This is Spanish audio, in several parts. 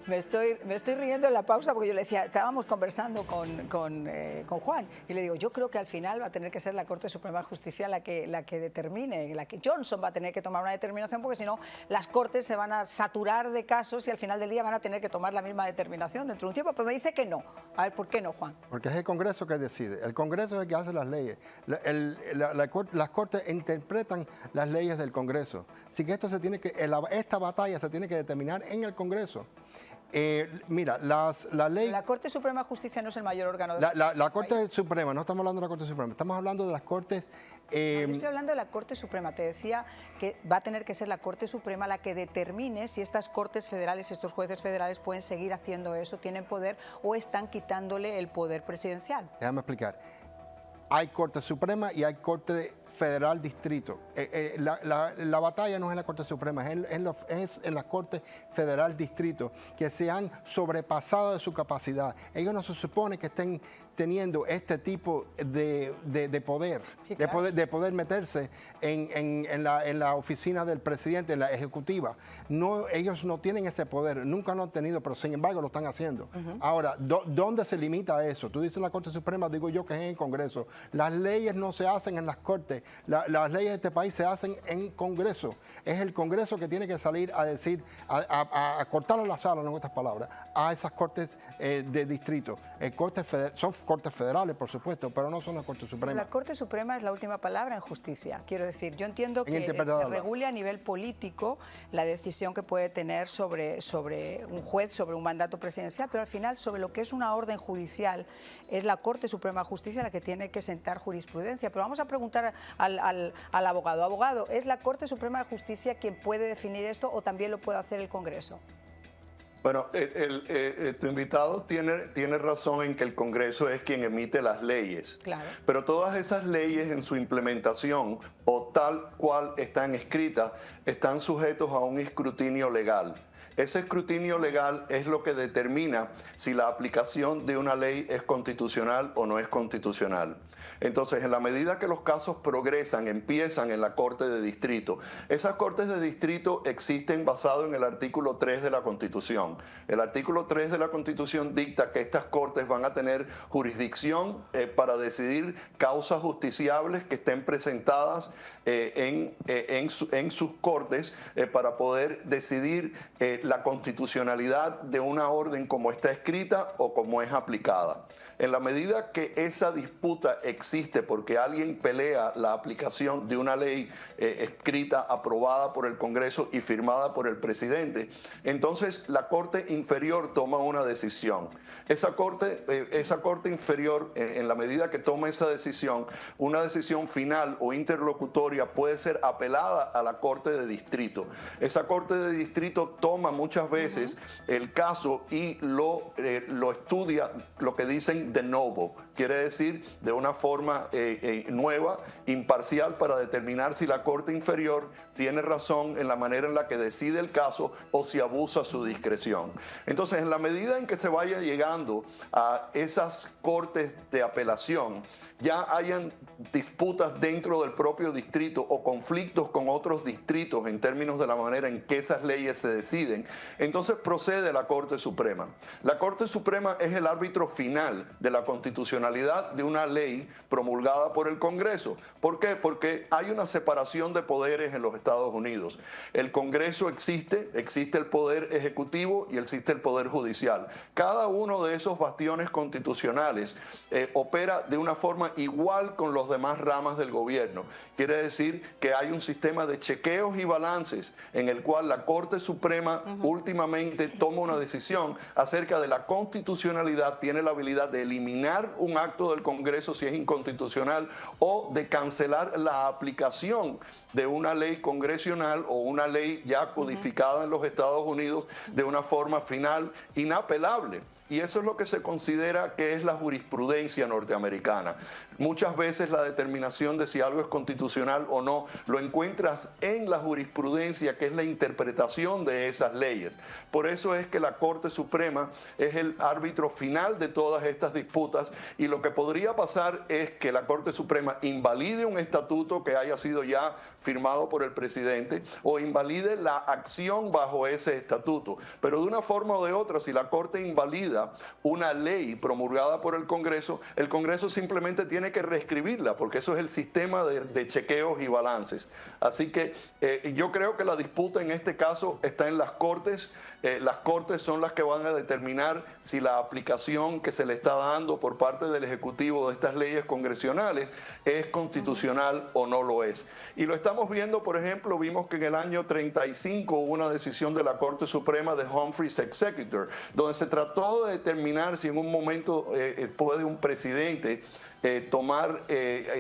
Me estoy riendo en la pausa porque yo le decía, estábamos conversando con Juan y le digo, yo creo que al final va a tener que ser la Corte Suprema de Justicia la que determine, la que Johnson va a tener que tomar una determinación, porque si no las Cortes se van a saturar de casos y al final del día van a tener que tomar la misma determinación dentro de un tiempo, pero me dice que no. A ver, ¿por qué no, Juan? Porque es el Congreso que decide. El Congreso es el que hace las leyes. Las Cortes interpretan las leyes del Congreso. Así que esta batalla se tiene que determinar en el Congreso. Mira, la ley... La Corte Suprema de Justicia no es el mayor órgano de la Corte Suprema, no estamos hablando de la Corte Suprema, estamos hablando de las Cortes... No, yo estoy hablando de la Corte Suprema. Te decía que va a tener que ser la Corte Suprema la que determine si estas Cortes federales, estos jueces federales pueden seguir haciendo eso, tienen poder o están quitándole el poder presidencial. Déjame explicar. Hay Corte Suprema y hay Corte Federal Distrito. La batalla no es en la Corte Suprema, es en la Corte Federal Distrito, que se han sobrepasado de su capacidad. Ellos no se supone que estén teniendo este tipo de poder, sí, claro, de poder meterse en la oficina del presidente, en la ejecutiva. No, ellos no tienen ese poder, nunca lo han tenido, pero sin embargo lo están haciendo. Ahora, ¿dónde se limita eso? Tú dices la Corte Suprema, digo yo que es en el Congreso. Las leyes no se hacen en las Cortes, las leyes de este país se hacen en Congreso. Es el Congreso que tiene que salir a decir, a cortar la sala, en otras palabras, a esas Cortes de distrito. Son Cortes federales, por supuesto, pero no son la Corte Suprema. La Corte Suprema es la última palabra en justicia. Quiero decir, yo entiendo que se regule a nivel político la decisión que puede tener sobre un juez, sobre un mandato presidencial, pero al final sobre lo que es una orden judicial es la Corte Suprema de Justicia la que tiene que sentar jurisprudencia. Pero vamos a preguntar al abogado. Abogado, ¿es la Corte Suprema de Justicia quien puede definir esto o también lo puede hacer el Congreso? Bueno, tu invitado tiene razón en que el Congreso es quien emite las leyes. Claro. Pero todas esas leyes en su implementación o tal cual están escritas, están sujetos a un escrutinio legal. Ese escrutinio legal es lo que determina si la aplicación de una ley es constitucional o no es constitucional. Entonces, en la medida que los casos progresan, empiezan en la Corte de Distrito. Esas Cortes de Distrito existen basado en el artículo 3 de la Constitución. El artículo 3 de la Constitución dicta que estas Cortes van a tener jurisdicción para decidir causas justiciables que estén presentadas en sus Cortes para poder decidir la constitucionalidad de una orden como está escrita o como es aplicada. En la medida que esa disputa existe porque alguien pelea la aplicación de una ley escrita, aprobada por el Congreso y firmada por el presidente, entonces la Corte Inferior toma una decisión. Esa Corte Inferior, en la medida que toma esa decisión, una decisión final o interlocutoria puede ser apelada a la Corte de Distrito. Esa Corte de Distrito toma muchas veces el caso y lo estudia, lo que dicen de novo, quiere decir de una forma nueva, imparcial, para determinar si la Corte Inferior tiene razón en la manera en la que decide el caso o si abusa su discreción. Entonces, en la medida en que se vaya llegando a esas cortes de apelación, ya hayan disputas dentro del propio distrito o conflictos con otros distritos en términos de la manera en que esas leyes se deciden, entonces procede la Corte Suprema. La Corte Suprema es el árbitro final de la constitucionalidad de una ley promulgada por el Congreso. ¿Por qué? Porque hay una separación de poderes en los Estados Unidos. El Congreso existe el poder ejecutivo y existe el poder judicial. Cada uno de esos bastiones constitucionales opera de una forma igual con los demás ramas del gobierno. Quiere decir que hay un sistema de chequeos y balances en el cual la Corte Suprema últimamente toma una decisión acerca de la constitucionalidad, tiene la habilidad de eliminar un acto del Congreso si es inconstitucional o de cancelar la aplicación de una ley congresional o una ley ya codificada en los Estados Unidos de una forma final inapelable. Y eso es lo que se considera que es la jurisprudencia norteamericana. Muchas veces la determinación de si algo es constitucional o no lo encuentras en la jurisprudencia, que es la interpretación de esas leyes. Por eso es que la Corte Suprema es el árbitro final de todas estas disputas, y lo que podría pasar es que la Corte Suprema invalide un estatuto que haya sido ya firmado por el presidente o invalide la acción bajo ese estatuto. Pero de una forma o de otra, si la Corte invalida una ley promulgada por el Congreso simplemente tiene que reescribirla, porque eso es el sistema de chequeos y balances. Así que yo creo que la disputa en este caso está en las Cortes. Las Cortes son las que van a determinar si la aplicación que se le está dando por parte del Ejecutivo de estas leyes congresionales es constitucional o no lo es. Y lo estamos viendo, por ejemplo, vimos que en el año 35 hubo una decisión de la Corte Suprema de Humphreys Executor, donde se trató de determinar si en un momento puede un presidente tomar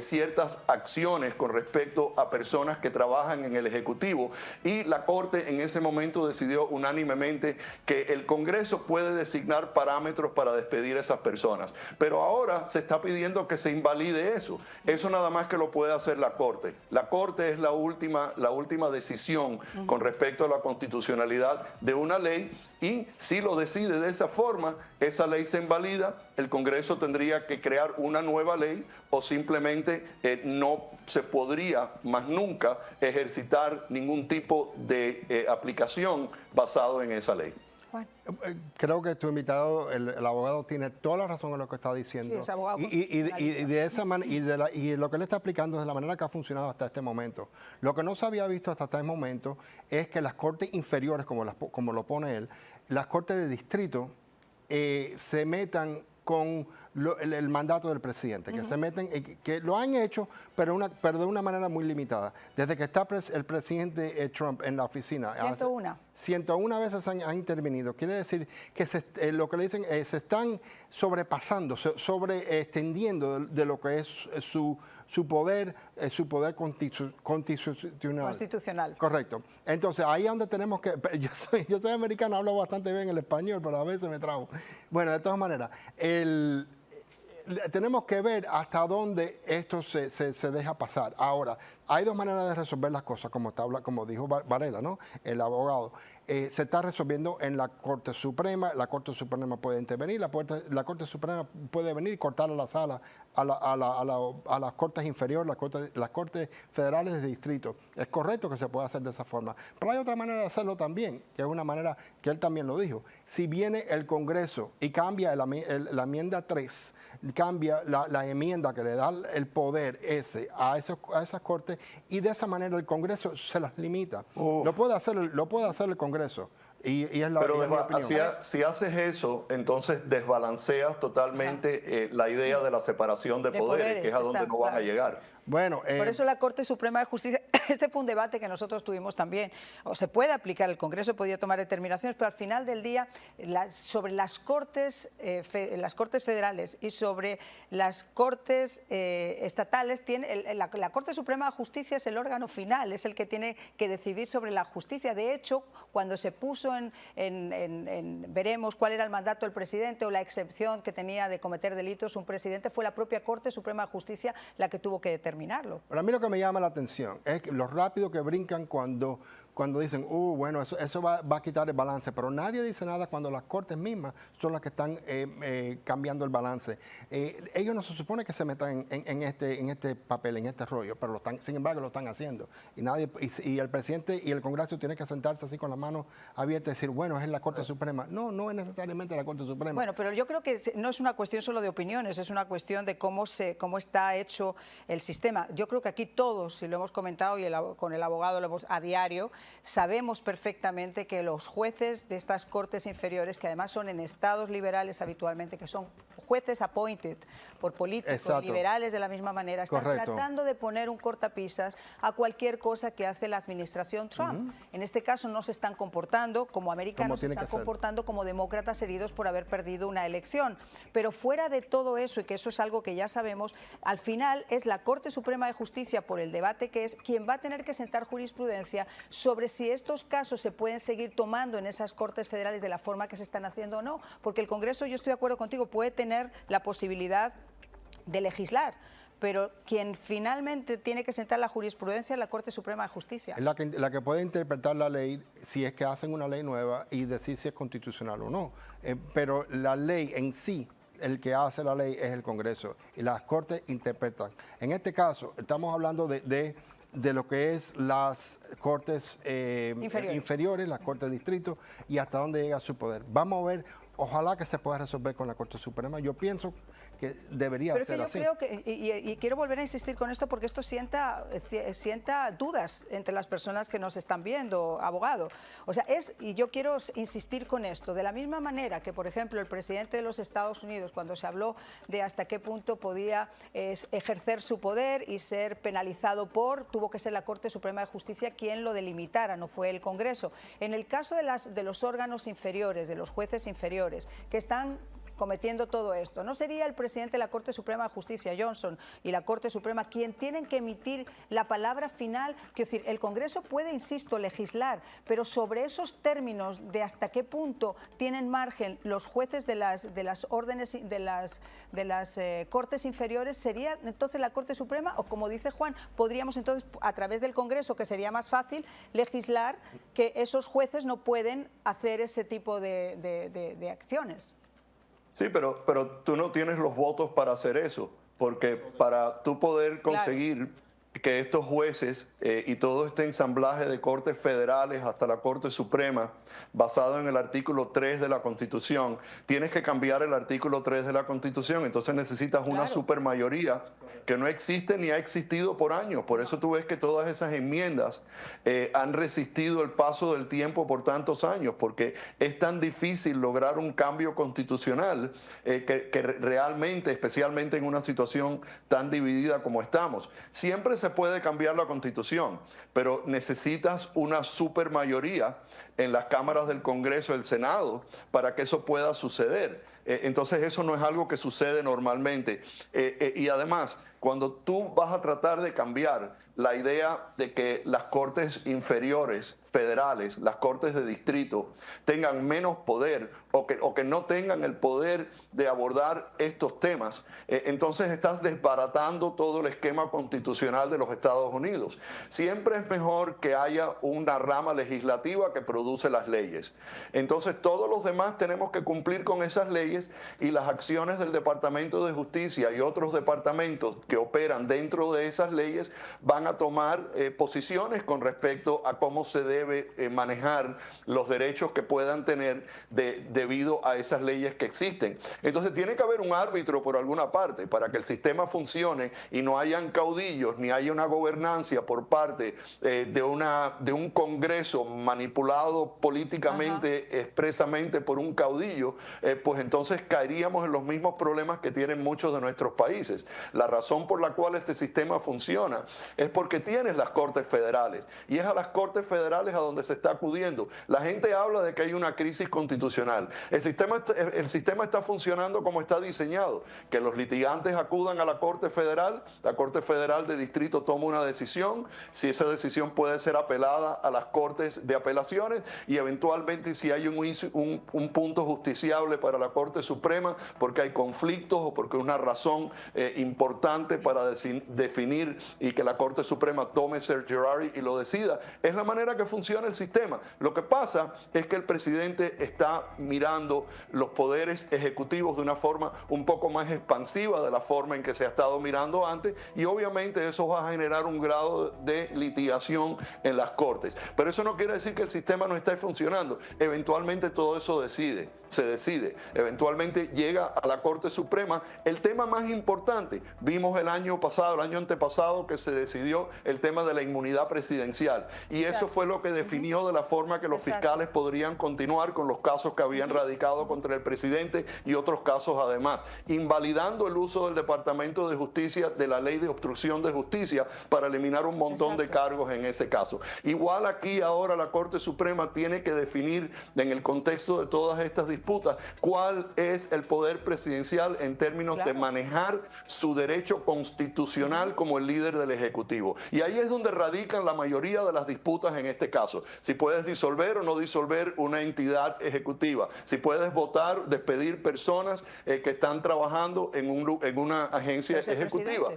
ciertas acciones con respecto a personas que trabajan en el Ejecutivo, y la Corte en ese momento decidió unánimemente que el Congreso puede designar parámetros para despedir a esas personas. Pero ahora se está pidiendo que se invalide eso. Eso nada más que lo puede hacer la Corte. La Corte es la última decisión con respecto a la constitucionalidad de una ley, y si lo decide de esa forma, esa ley se invalida, el Congreso tendría que crear una nueva ley, o simplemente no se podría más nunca ejercitar ningún tipo de aplicación basado en esa ley. Juan. Creo que tu invitado, el abogado, tiene toda la razón en lo que está diciendo. Sí, es abogado y de esa y lo que él está explicando es de la manera que ha funcionado hasta este momento. Lo que no se había visto hasta este momento es que las cortes inferiores, como lo pone él, las cortes de distrito, se metan con el mandato del presidente, que se meten, que lo han hecho, pero de una manera muy limitada. Desde que está el presidente Trump en la oficina. 101 veces han intervenido. Quiere decir que lo que le dicen se están sobrepasando, extendiendo de lo que es su poder constitucional. Correcto. Entonces, ahí es donde tenemos que... Yo soy americano, hablo bastante bien el español, pero a veces me trabo. Bueno, de todas maneras, tenemos que ver hasta dónde esto se deja pasar. Ahora, hay dos maneras de resolver las cosas, como dijo Varela, ¿no? El abogado. Se está resolviendo en la Corte Suprema. La Corte Suprema puede intervenir. La Corte Suprema puede venir y cortar a la sala a las Cortes inferiores, las Cortes Federales de Distrito. Es correcto que se pueda hacer de esa forma. Pero hay otra manera de hacerlo también, que es una manera que él también lo dijo. Si viene el Congreso y cambia la enmienda 3, cambia la enmienda que le da el poder a esas cortes, y de esa manera el Congreso se las limita. Lo puede hacer el Congreso. Y es la, Pero es mi opinión. si haces eso, entonces desbalanceas totalmente la idea de la separación de poderes, que es a donde no van a llegar. Bueno, por eso la Corte Suprema de Justicia, este fue un debate que nosotros tuvimos también, o se puede aplicar, el Congreso podía tomar determinaciones, pero al final del día, sobre las Cortes federales y sobre las Cortes estatales, la Corte Suprema de Justicia es el órgano final, es el que tiene que decidir sobre la justicia. De hecho, cuando se puso veremos cuál era el mandato del presidente o la excepción que tenía de cometer delitos un presidente, fue la propia Corte Suprema de Justicia la que tuvo que determinarlo. Pero a mí lo que me llama la atención es lo rápido que brincan cuando dicen, bueno, eso va a quitar el balance, pero nadie dice nada cuando las cortes mismas son las que están cambiando el balance. Ellos no se supone que se metan en este papel, en este rollo, pero sin embargo lo están haciendo. Y el presidente y el Congreso tienen que sentarse así con las manos abiertas y decir, bueno, es la Corte Suprema. No es necesariamente la Corte Suprema. Bueno, pero yo creo que no es una cuestión solo de opiniones, es una cuestión de cómo está hecho el sistema. Yo creo que aquí todos, y lo hemos comentado y con el abogado lo hemos a diario, sabemos perfectamente que los jueces de estas cortes inferiores, que además son en estados liberales habitualmente, que son jueces appointed por políticos, Exacto. liberales de la misma manera, están Correcto. tratando de poner un cortapisas a cualquier cosa que hace la administración Trump. En este caso no se están comportando como americanos, se están comportando como demócratas heridos por haber perdido una elección. Pero fuera de todo eso, y que eso es algo que ya sabemos, al final es la Corte Suprema de Justicia, por el debate que es, quien va a tener que sentar jurisprudencia sobre si estos casos se pueden seguir tomando en esas Cortes Federales de la forma que se están haciendo o no. Porque el Congreso, yo estoy de acuerdo contigo, puede tener la posibilidad de legislar, pero quien finalmente tiene que sentar la jurisprudencia es la Corte Suprema de Justicia. Es la que puede interpretar la ley si es que hacen una ley nueva y decir si es constitucional o no. Pero la ley en sí, el que hace la ley es el Congreso y las Cortes interpretan. En este caso, estamos hablando de lo que es las Cortes inferiores, las Cortes de Distrito y hasta dónde llega su poder. Vamos a ver, ojalá que se pueda resolver con la Corte Suprema. Yo pienso que debería ser así. Pero yo creo que, y quiero volver a insistir con esto porque esto sienta dudas entre las personas que nos están viendo, abogado. O sea, y yo quiero insistir con esto, de la misma manera que, por ejemplo, el presidente de los Estados Unidos, cuando se habló de hasta qué punto podía ejercer su poder y ser penalizado tuvo que ser la Corte Suprema de Justicia quien lo delimitara, no fue el Congreso. En el caso de los órganos inferiores, de los jueces inferiores, que están cometiendo todo esto, ¿no sería el presidente de la Corte Suprema de Justicia, Johnson, y la Corte Suprema quien tienen que emitir la palabra final? Quiero decir, el Congreso puede, insisto, legislar, pero sobre esos términos de hasta qué punto tienen margen los jueces de las órdenes de las Cortes inferiores, ¿sería entonces la Corte Suprema? O, como dice Juan, podríamos entonces, a través del Congreso, que sería más fácil, legislar que esos jueces no pueden hacer ese tipo de acciones. Sí, pero tú no tienes los votos para hacer eso, porque para tú poder conseguir que estos jueces y todo este ensamblaje de cortes federales hasta la Corte Suprema, basado en el artículo 3 de la Constitución, tienes que cambiar el artículo 3 de la Constitución, entonces necesitas una supermayoría que no existe ni ha existido por años. Por eso tú ves que todas esas enmiendas han resistido el paso del tiempo por tantos años, porque es tan difícil lograr un cambio constitucional que realmente, especialmente en una situación tan dividida como estamos, siempre se puede cambiar la Constitución, pero necesitas una supermayoría en las cámaras del Congreso y del Senado para que eso pueda suceder. Entonces eso no es algo que sucede normalmente. Y además, cuando tú vas a tratar de cambiar la idea de que las cortes inferiores federales, las cortes de distrito, tengan menos poder o que no tengan el poder de abordar estos temas, entonces estás desbaratando todo el esquema constitucional de los Estados Unidos. Siempre es mejor que haya una rama legislativa que produce las leyes. Entonces todos los demás tenemos que cumplir con esas leyes y las acciones del Departamento de Justicia y otros departamentos que operan dentro de esas leyes van a tomar posiciones con respecto a cómo se debe manejar los derechos que puedan tener debido a esas leyes que existen. Entonces tiene que haber un árbitro por alguna parte para que el sistema funcione y no hayan caudillos ni haya una gobernancia por parte de un Congreso manipulado políticamente, expresamente por un caudillo, pues entonces caeríamos en los mismos problemas que tienen muchos de nuestros países. La razón por la cual este sistema funciona es porque tienes las Cortes Federales y es a las Cortes Federales a donde se está acudiendo. La gente habla de que hay una crisis constitucional. El sistema está funcionando como está diseñado, que los litigantes acudan a la Corte Federal de Distrito toma una decisión, si esa decisión puede ser apelada a las Cortes de Apelaciones y eventualmente si hay un punto justiciable para la Corte Suprema porque hay conflictos o porque una razón importante para definir y que la Corte Suprema tome certiorari y lo decida. Es la manera que funciona el sistema. Lo que pasa es que el presidente está mirando los poderes ejecutivos de una forma un poco más expansiva de la forma en que se ha estado mirando antes y obviamente eso va a generar un grado de litigación en las cortes. Pero eso no quiere decir que el sistema no esté funcionando. Eventualmente todo eso decide. se decide. Eventualmente llega a la Corte Suprema. El tema más importante, vimos el año pasado, el año antepasado, que se decidió el tema de la inmunidad presidencial. Y eso fue lo que definió de la forma que los fiscales podrían continuar con los casos que habían radicado contra el presidente y otros casos además, invalidando el uso del Departamento de Justicia de la Ley de Obstrucción de Justicia para eliminar un montón de cargos en ese caso. Igual aquí ahora la Corte Suprema tiene que definir en el contexto de todas estas disputas cuál es el poder presidencial en términos de manejar su derecho constitucional como el líder del Ejecutivo. Y ahí es donde radican la mayoría de las disputas en este caso. Si puedes disolver o no disolver una entidad ejecutiva, si puedes votar, despedir personas que están trabajando en una agencia ejecutiva,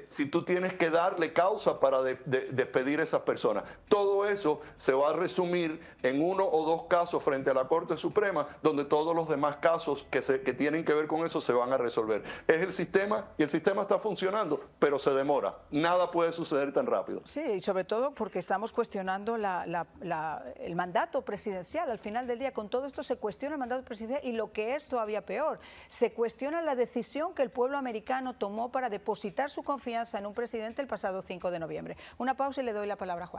si tú tienes que darle causa para despedir a esas personas. Todo eso se va a resumir en uno o dos casos frente a la Corte Suprema, donde todos los demás casos que tienen que ver con eso se van a resolver. Es el sistema y el sistema está funcionando, pero se demora. Nada puede suceder tan rápido. Sí, y sobre todo porque estamos cuestionando el mandato presidencial. Al final del día, con todo esto se cuestiona el mandato presidencial y lo que es todavía peor, se cuestiona la decisión que el pueblo americano tomó para depositar su confianza en un presidente el pasado 5 de noviembre. Una pausa y le doy la palabra a Juan.